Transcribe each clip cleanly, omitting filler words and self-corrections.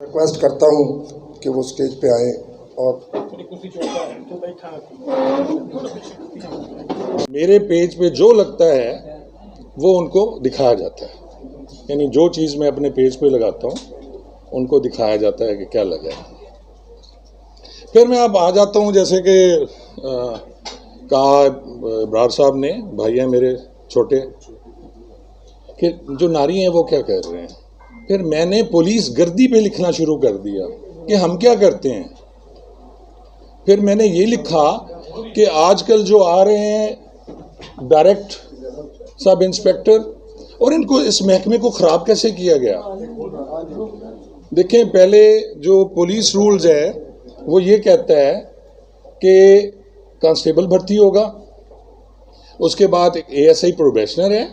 Request करता हूँ कि वो स्टेज पे आए और मेरे पेज पे जो लगता है वो उनको दिखाया जाता है, यानी जो चीज़ मैं अपने पेज पे लगाता हूँ उनको दिखाया जाता है कि क्या लगा है। फिर मैं अब आ जाता हूँ, जैसे कि कहा ब्रार साहब ने, भाई हैं मेरे छोटे, कि जो नारी हैं वो क्या कर रहे हैं। फिर मैंने पुलिस गर्दी पे लिखना शुरू कर दिया कि हम क्या करते हैं। फिर मैंने ये लिखा कि आजकल जो आ रहे हैं डायरेक्ट सब इंस्पेक्टर, और इनको इस महकमे को ख़राब कैसे किया गया। देखें, पहले जो पुलिस रूल्स है वो ये कहता है कि कांस्टेबल भर्ती होगा, उसके बाद एक एएसआई प्रोबेशनर है,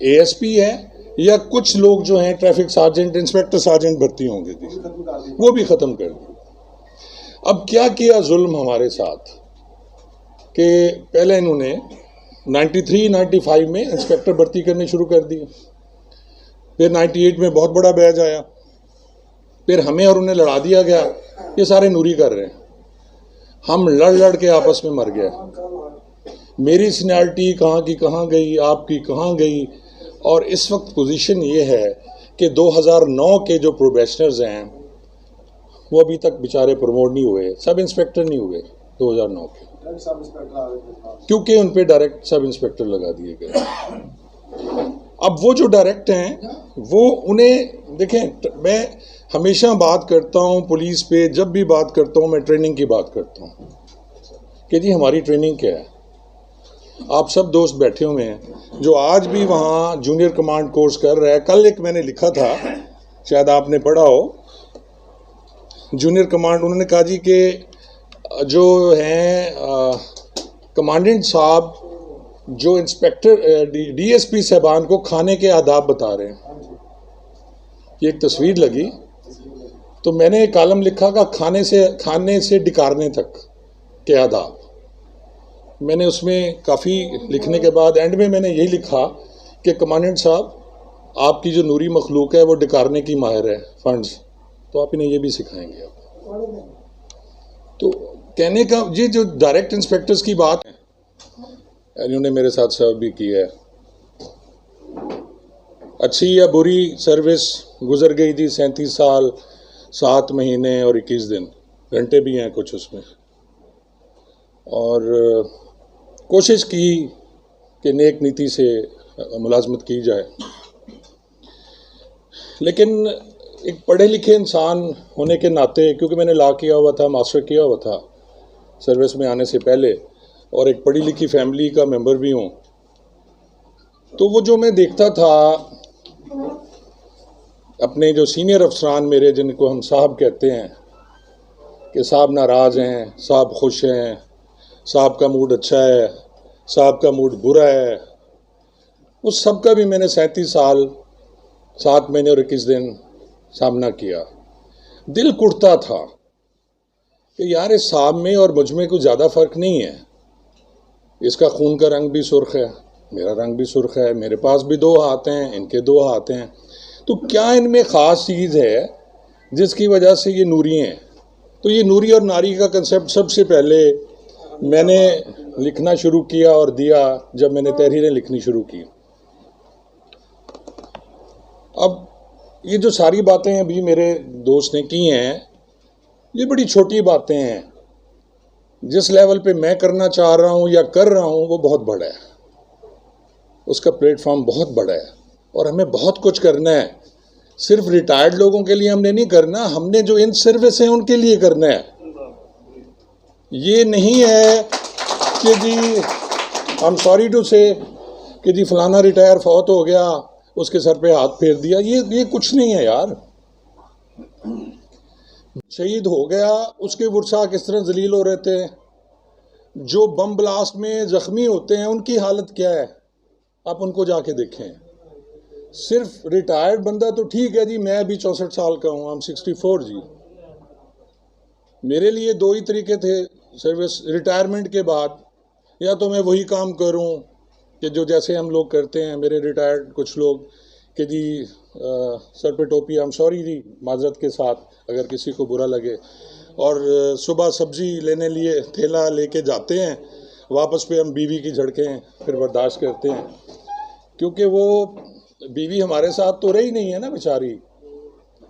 एएसपी है, या कुछ लोग जो हैं ट्रैफिक सार्जेंट, इंस्पेक्टर सार्जेंट भर्ती होंगे थी, वो भी ख़त्म कर दी। अब क्या किया जुल्म हमारे साथ कि पहले इन्होंने 93-95 में इंस्पेक्टर भर्ती करने शुरू कर दिए, फिर 98 में बहुत बड़ा बैच आया, फिर हमें और उन्हें लड़ा दिया गया, ये सारे नूरी कर रहे हैं। हम लड़ लड़ के आपस में मर गए। मेरी सीनियरिटी कहाँ की कहाँ गई, आपकी कहाँ गई। और इस वक्त पोजीशन ये है कि 2009 के जो प्रोबेशनर्स हैं वो अभी तक बेचारे प्रमोट नहीं हुए, सब इंस्पेक्टर नहीं हुए 2009 के, क्योंकि उन पे डायरेक्ट सब इंस्पेक्टर लगा दिए गए। अब वो जो डायरेक्ट हैं वो उन्हें देखें, मैं हमेशा बात करता हूँ पुलिस पे, जब भी बात करता हूँ मैं ट्रेनिंग की बात करता हूँ कि जी हमारी ट्रेनिंग क्या है। आप सब दोस्त बैठे हुए हैं जो आज भी वहाँ जूनियर कमांड कोर्स कर रहा है। कल एक मैंने लिखा था, शायद आपने पढ़ा हो, जूनियर कमांड, उन्होंने कहा जी कि जो हैं कमांडेंट साहब जो इंस्पेक्टर डीएसपी साहबान को खाने के आदाब बता रहे हैं। ये एक तस्वीर लगी तो मैंने एक कॉलम लिखा कि खाने से डिकारने तक के आदाब। मैंने उसमें काफ़ी लिखने के बाद एंड में मैंने यही लिखा कि कमांडेंट साहब आपकी जो नूरी मखलूक है वो डिकारने की माहिर है, फंड्स, तो आप इन्हें ये भी सिखाएंगे आप। तो कहने का ये जो डायरेक्ट इंस्पेक्टर्स की बात है, इन्होंने मेरे साथ सर्व भी की है। अच्छी या बुरी सर्विस गुजर गई थी, 37 साल 7 महीने और 21 दिन, घंटे भी हैं कुछ उसमें, और कोशिश की कि नेक नीति से मुलाजमत की जाए। लेकिन एक पढ़े लिखे इंसान होने के नाते, क्योंकि मैंने लॉ किया हुआ था, मास्टर किया हुआ था सर्विस में आने से पहले, और एक पढ़ी लिखी फैमिली का मेंबर भी हूँ, तो वो जो मैं देखता था अपने जो सीनियर अफसरान मेरे, जिनको हम साहब कहते हैं, कि साहब नाराज़ हैं, साहब खुश हैं, साहब का मूड अच्छा है, साहब का मूड बुरा है, उस सब का भी मैंने 37 साल 7 महीने और 21 दिन सामना किया। दिल कुढ़ता था कि यार इस साहब में और मुझ में कुछ ज़्यादा फ़र्क नहीं है। इसका खून का रंग भी सुर्ख है, मेरा रंग भी सुर्ख है, मेरे पास भी 2 हाथ हैं, इनके 2 हाथ हैं, तो क्या इनमें ख़ास चीज़ है जिसकी वजह से ये नूरी हैं। तो ये नूरी और नारी का कंसेप्ट सबसे पहले मैंने लिखना शुरू किया और दिया जब मैंने तहरीरें लिखनी शुरू की। अब ये जो सारी बातें अभी मेरे दोस्त ने की हैं, ये बड़ी छोटी बातें हैं। जिस लेवल पे मैं करना चाह रहा हूँ या कर रहा हूँ वो बहुत बड़ा है, उसका प्लेटफॉर्म बहुत बड़ा है, और हमें बहुत कुछ करना है। सिर्फ रिटायर्ड लोगों के लिए हमने नहीं करना, हमने जो इन सर्विस हैं उनके लिए करना है। ये नहीं है कि जी आई एम सॉरी टू से कि जी फलाना रिटायर फौत हो गया, उसके सर पे हाथ फेर दिया, ये कुछ नहीं है यार। शहीद हो गया, उसके वर्सा किस तरह जलील हो रहे थे, जो बम ब्लास्ट में ज़ख्मी होते हैं उनकी हालत क्या है, आप उनको जाके देखें। सिर्फ रिटायर्ड बंदा तो ठीक है जी, मैं अभी 64 साल का हूँ, आई एम 64 जी। मेरे लिए 2 ही तरीके थे सर्विस रिटायरमेंट के बाद, या तो मैं वही काम करूं कि जो जैसे हम लोग करते हैं, मेरे रिटायर्ड कुछ लोग, कि जी सर पे टोपी, आई एम सॉरी जी, माजरत के साथ अगर किसी को बुरा लगे। और सुबह सब्जी लेने लिए थैला लेके जाते हैं, वापस पे हम बीवी की झड़कें फिर बर्दाश्त करते हैं, क्योंकि वो बीवी हमारे साथ तो रही नहीं है ना बेचारी।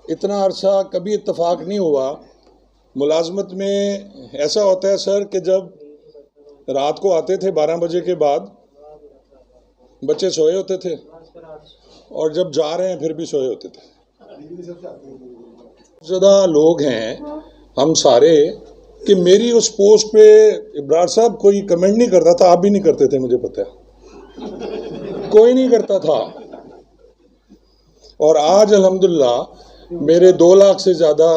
इतना अरसा कभी इत्तेफाक नहीं हुआ। मुलाजमत में ऐसा होता है सर कि जब रात को आते थे 12 बजे के बाद, बच्चे सोए होते थे, और जब जा रहे हैं फिर भी सोए होते थे। ज़्यादा लोग हैं हम सारे कि मेरी उस पोस्ट पे इब्रार साहब कोई कमेंट नहीं करता था, आप भी नहीं करते थे, मुझे पता है, कोई नहीं करता था। और आज अल्हम्दुलिल्लाह मेरे 2 लाख से ज़्यादा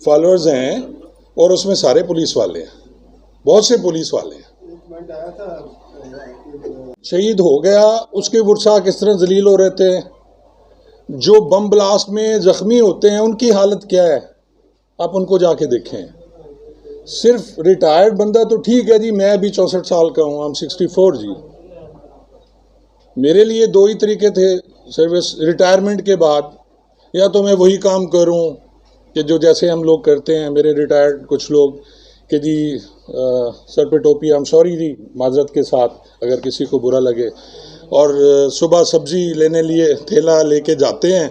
फॉलोअर्स हैं, और उसमें सारे पुलिस वाले हैं, बहुत से पुलिस वाले हैं। शहीद हो गया, उसके वर्सा किस तरह जलील हो रहे थे। जो बम ब्लास्ट में ज़ख्मी होते हैं उनकी हालत क्या है, आप उनको जाके देखें। सिर्फ रिटायर्ड बंदा तो ठीक है जी, मैं भी 64 साल का हूँ, I'm 64 जी। मेरे लिए 2 ही तरीके थे सर्विस रिटायरमेंट के बाद, या तो मैं वही काम करूँ कि जो जैसे हम लोग करते हैं, मेरे रिटायर्ड कुछ लोग कि जी सर पे टोपी, आई एम सॉरी जी, माजरत के साथ अगर किसी को बुरा लगे। और सुबह सब्जी लेने लिए थैला लेके जाते हैं,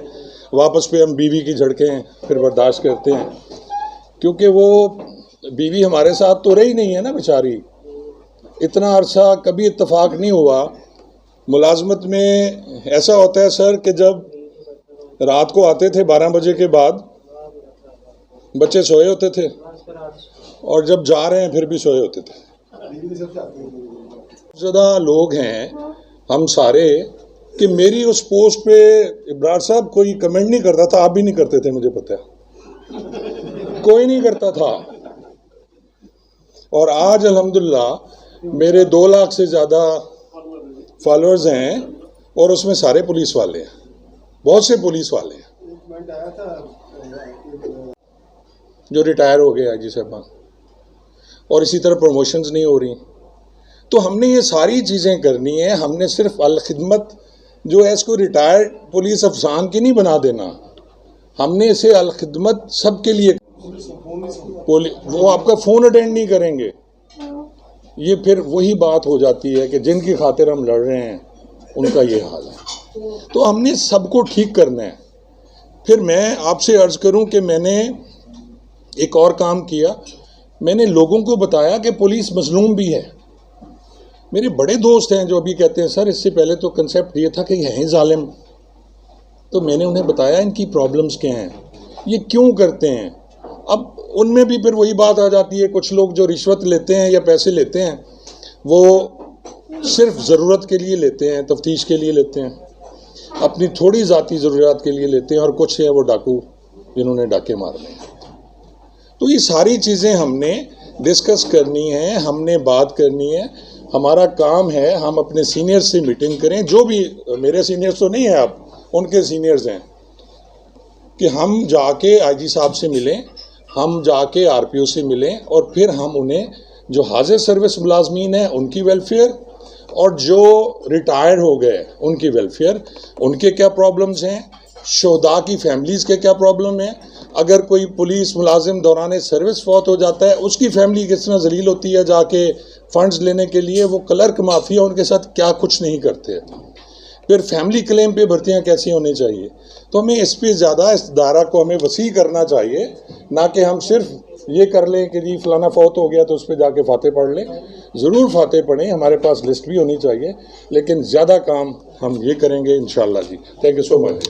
वापस पे हम बीवी की झड़कें फिर बर्दाश्त करते हैं, क्योंकि वो बीवी हमारे साथ तो रही नहीं है ना बेचारी। इतना अरसा कभी इत्तेफाक नहीं हुआ। मुलाजमत में ऐसा होता है सर कि जब रात को आते थे 12 बजे के बाद, बच्चे सोए होते थे, और जब जा रहे हैं फिर भी सोए होते थे। ज़्यादा लोग हैं हम सारे कि मेरी उस पोस्ट पे इब्रार साहब कोई कमेंट नहीं करता था, आप भी नहीं करते थे, मुझे पता है, कोई नहीं करता था। और आज अल्हम्दुलिल्लाह मेरे 2 लाख से ज़्यादा फॉलोअर्स हैं, और उसमें सारे पुलिस वाले हैं, बहुत से पुलिस वाले हैं। जो रिटायर हो गए आईजी साहब, और इसी तरह प्रमोशंस नहीं हो रही। तो हमने ये सारी चीज़ें करनी है। हमने सिर्फ अल खिदमत जो है इसको रिटायर्ड पुलिस अफसान की नहीं बना देना, हमने इसे अल खिदमत सबके लिए। वो आपका फ़ोन अटेंड नहीं करेंगे, ये फिर वही बात हो जाती है कि जिनकी खातिर हम लड़ रहे हैं उनका ये हाल है। तो हमने सबको ठीक करना है। फिर मैं आपसे अर्ज़ करूं कि मैंने एक और काम किया, मैंने लोगों को बताया कि पुलिस मजलूम भी है। मेरे बड़े दोस्त हैं जो अभी कहते हैं सर इससे पहले तो कंसेप्ट ये था कि ये हैं जालिम, तो मैंने उन्हें बताया इनकी प्रॉब्लम्स क्या हैं, ये क्यों करते हैं। अब उनमें भी फिर वही बात आ जाती है, कुछ लोग जो रिश्वत लेते हैं या पैसे लेते हैं वो सिर्फ ज़रूरत के लिए लेते हैं, तफ्तीश के लिए लेते हैं, अपनी थोड़ी ज़ाती ज़रूरत के लिए लेते हैं, और कुछ है वो डाकू जिन्होंने डाके मारने हैं। तो ये सारी चीज़ें हमने डिस्कस करनी है, हमने बात करनी है। हमारा काम है हम अपने सीनियर्स से मीटिंग करें, जो भी मेरे सीनियर्स तो नहीं हैं, आप उनके सीनियर्स हैं, कि हम जाके आईजी साहब से मिलें, हम जाके आरपीओ से मिलें, और फिर हम उन्हें जो हाजिर सर्विस मुलाजमीन हैं उनकी वेलफेयर, और जो रिटायर हो गए उनकी वेलफेयर, उनके क्या प्रॉब्लम्स हैं, शोहदा की फैमिलीज़ के क्या प्रॉब्लम है, अगर कोई पुलिस मुलाजिम दौरान सर्विस फौत हो जाता है उसकी फैमिली किस तरह जलील होती है, जाके फ़ंड्स लेने के लिए वो क्लर्क माफिया उनके साथ क्या कुछ नहीं करते, फिर फैमिली क्लेम पे भर्तियाँ कैसी होनी चाहिए। तो हमें इस पर ज़्यादा इस दायरा को हमें वसी करना चाहिए, ना कि हम सिर्फ ये कर लें कि जी फलाना फौत हो गया तो उस पर जाके फाते पढ़ लें। ज़रूर फाते पढ़ें, हमारे पास लिस्ट भी होनी चाहिए, लेकिन ज़्यादा काम हम ये करेंगे इंशाअल्लाह ji. Thank you so much.